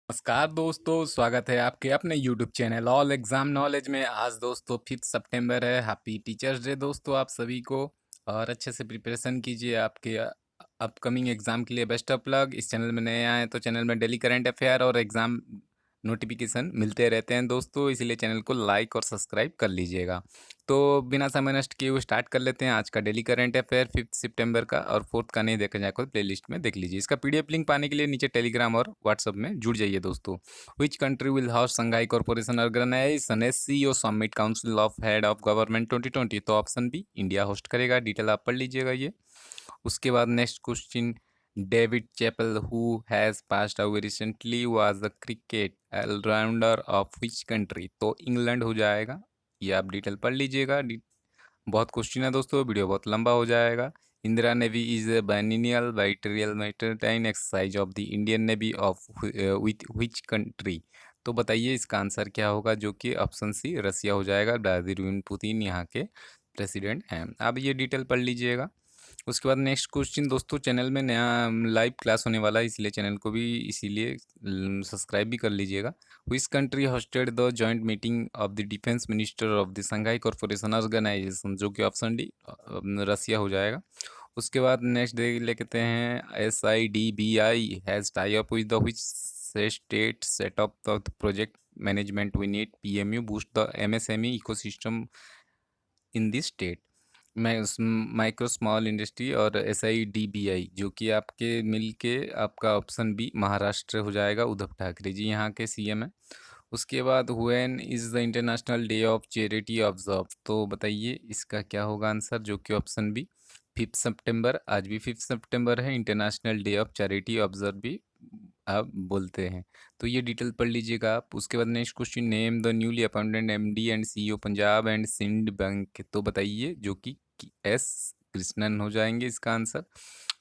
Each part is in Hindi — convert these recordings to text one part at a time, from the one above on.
नमस्कार दोस्तों, स्वागत है आपके अपने YouTube channel all exam knowledge में। आज दोस्तों 5 सितंबर है। हैप्पी टीचर्स डे दोस्तों आप सभी को। और अच्छे से प्रिपरेशन कीजिए आपके अपकमिंग एग्ज़ाम के लिए। Best of luck. इस चैनल में नए आए तो चैनल में डेली करंट अफेयर और एग्ज़ाम नोटिफिकेशन मिलते रहते हैं दोस्तों, इसलिए चैनल को लाइक और सब्सक्राइब कर लीजिएगा। तो बिना समय नष्ट किए हुए स्टार्ट कर लेते हैं आज का डेली करंट अफेयर 5 सितंबर का। और 4th का नहीं देखा जाए तो प्लेलिस्ट में देख लीजिए। इसका पीडीएफ लिंक पाने के लिए नीचे टेलीग्राम और व्हाट्सएप में जुड़ जाइए दोस्तों। Which country will host Shanghai corporation organisation SCO summit council of head of government 2020? तो ऑप्शन बी इंडिया होस्ट करेगा। डिटेल आप पढ़ लीजिएगा ये। उसके बाद next question, David Chappell who has passed away recently was the cricket allrounder of which country? तो इंग्लैंड हो जाएगा। ये आप डिटेल पढ़ लीजिएगा। बहुत क्वेश्चन है दोस्तों, वीडियो बहुत लंबा हो जाएगा। Indira navy is a biennial bilateral maritime exercise of the Indian navy of with which country? तो बताइए इसका आंसर क्या होगा, जो कि ऑप्शन सी रसिया हो जाएगा। व्लादिमीर पुतिन यहाँ के प्रेसिडेंट हैं। अब ये डिटेल पढ़ लीजिएगा। उसके बाद नेक्स्ट क्वेश्चन दोस्तों, चैनल में नया लाइव क्लास होने वाला है, इसलिए चैनल को भी इसीलिए सब्सक्राइब भी कर लीजिएगा। Which country hosted the joint meeting of the defence minister of the Shanghai corporation organisation? जो कि ऑप्शन डी रसिया हो जाएगा। उसके बाद नेक्स्ट देख लेते हैं, SIDBI has tie up with the which state set up the project management we need PMU boost the MSME ecosystem in this state? Micro small industry और SIDBI जो कि आपके मिल के आपका ऑप्शन बी महाराष्ट्र हो जाएगा। उद्धव ठाकरे जी यहाँ के CM है। उसके बाद when is the international day of charity observe? तो बताइए इसका क्या होगा आंसर, जो कि ऑप्शन बी 5 सितंबर। आज भी 5 सितंबर है, international day of charity observe भी आप बोलते हैं। तो ये डिटेल पढ़ लीजिएगा आप। उसके बाद next question, name the newly appointed MD and CEO Punjab and Sind bank? तो बताइए, जो कि S कृष्णन हो जाएंगे इसका आंसर।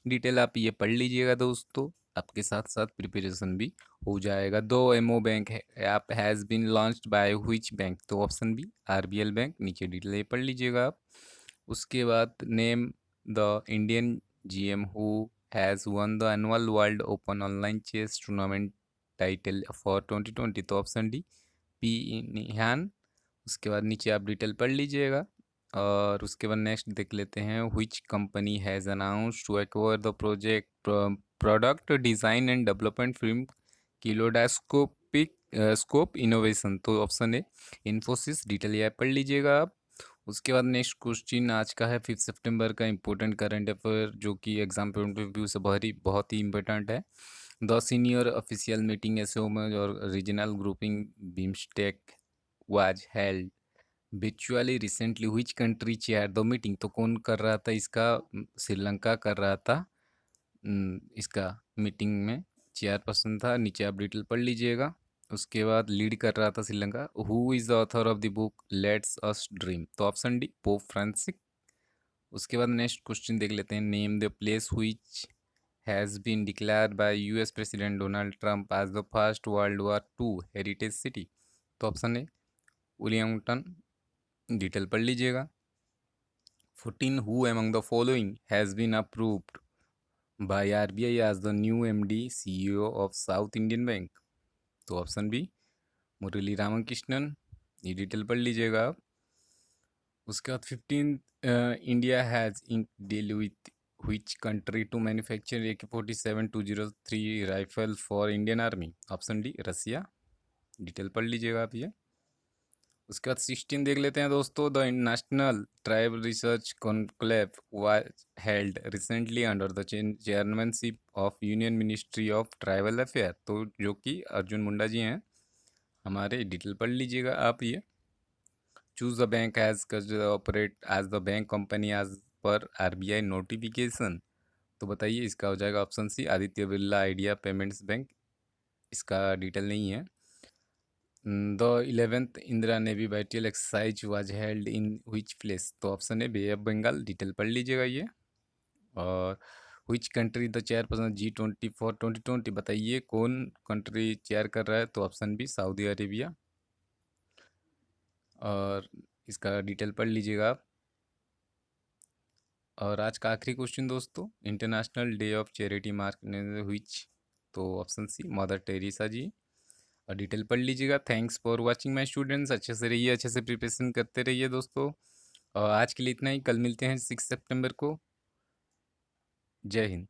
डिटेल आप ये पढ़ लीजिएगा दोस्तों, आपके साथ साथ प्रिपरेशन भी हो जाएगा। दो MO बैंक है app has been launched by which bank? तो ऑप्शन बी RBL बैंक। नीचे डिटेल ये पढ़ लीजिएगा आप। उसके बाद name the Indian GM who has won the annual world open online chess tournament title for 2020? तो ऑप्शन डी P निहान। उसके बाद नीचे आप डिटेल पढ़ लीजिएगा। और उसके बाद नेक्स्ट देख लेते हैं, which company has announced to acquire the project product design and development firm kaleidoscopic scope innovation? तो ऑप्शन ए इन्फोसिस। डिटेल ये पढ़ लीजिएगा आप। उसके बाद नेक्स्ट क्वेश्चन आज का है 5 सितंबर का इंपॉर्टेंट करंट अफेयर, जो कि एग्जाम पॉइंट ऑफ व्यू से बहुत ही इंपॉर्टेंट है। द सीनियर ऑफिशियल मीटिंग एसओ में और regional grouping BIMSTEC was held virtually recently which country chair the meeting? तो कौन कर रहा था इसका? श्रीलंका कर रहा था। इसका मीटिंग में चेयर पर्सन था। नीचे आप डिटेल पढ़ लीजिएगा। उसके बाद लीड कर रहा था Sri Lanka. Who is the author of the book let's us dream? तो ऑप्शन डी पोप फ्रांसिस। उसके बाद नेक्स्ट क्वेश्चन देख लेते हैं, name the place which has been declared by US president Donald Trump as the first World War II heritage city? तो ऑप्शन ए विलियमटन। डिटेल पढ़ लीजिएगा। 14 who among the following has been approved by RBI as the new MD CEO of South Indian Bank? तो ऑप्शन बी मुरली रामकृष्णन। ये डिटेल पढ़ लीजिएगा आप। उसके बाद 15 India has inked deal with which country to manufacture AK-47 203 rifle for Indian army? Option D Russia. Detail पढ़ लीजिएगा आप ये। उसके बाद 16 देख लेते हैं दोस्तों, the national tribal research conclave was held recently under the chairmanship of union ministry of tribal affair? तो जो कि अर्जुन मुंडा जी हैं हमारे। डिटेल पढ़ लीजिएगा आप ये। Choose the bank as operate as the bank company as per RBI notification? तो बताइए इसका हो जाएगा option C Aditya Birla Idea payments bank. इसका डिटेल नहीं है। The 11th Indira navy battle exercise was held in which place? तो ऑप्शन है बे ऑफ बंगाल। डिटेल पढ़ लीजिएगा ये। और which country the chairperson G20 for 2020? बताइए कौन कंट्री चेयर कर रहा है? तो ऑप्शन बी सऊदी अरेबिया। और इसका डिटेल पढ़ लीजिएगा आप। और आज का आखिरी क्वेश्चन दोस्तों, international day of charity mark which? तो ऑप्शन सी मदर टेरेसा जी। और डिटेल पढ़ लीजिएगा। Thanks for watching my students. अच्छे से रहिए, अच्छे से प्रिपरेशन करते रहिए दोस्तों। और आज के लिए इतना ही, कल मिलते हैं 6 सितंबर को। जय हिंद।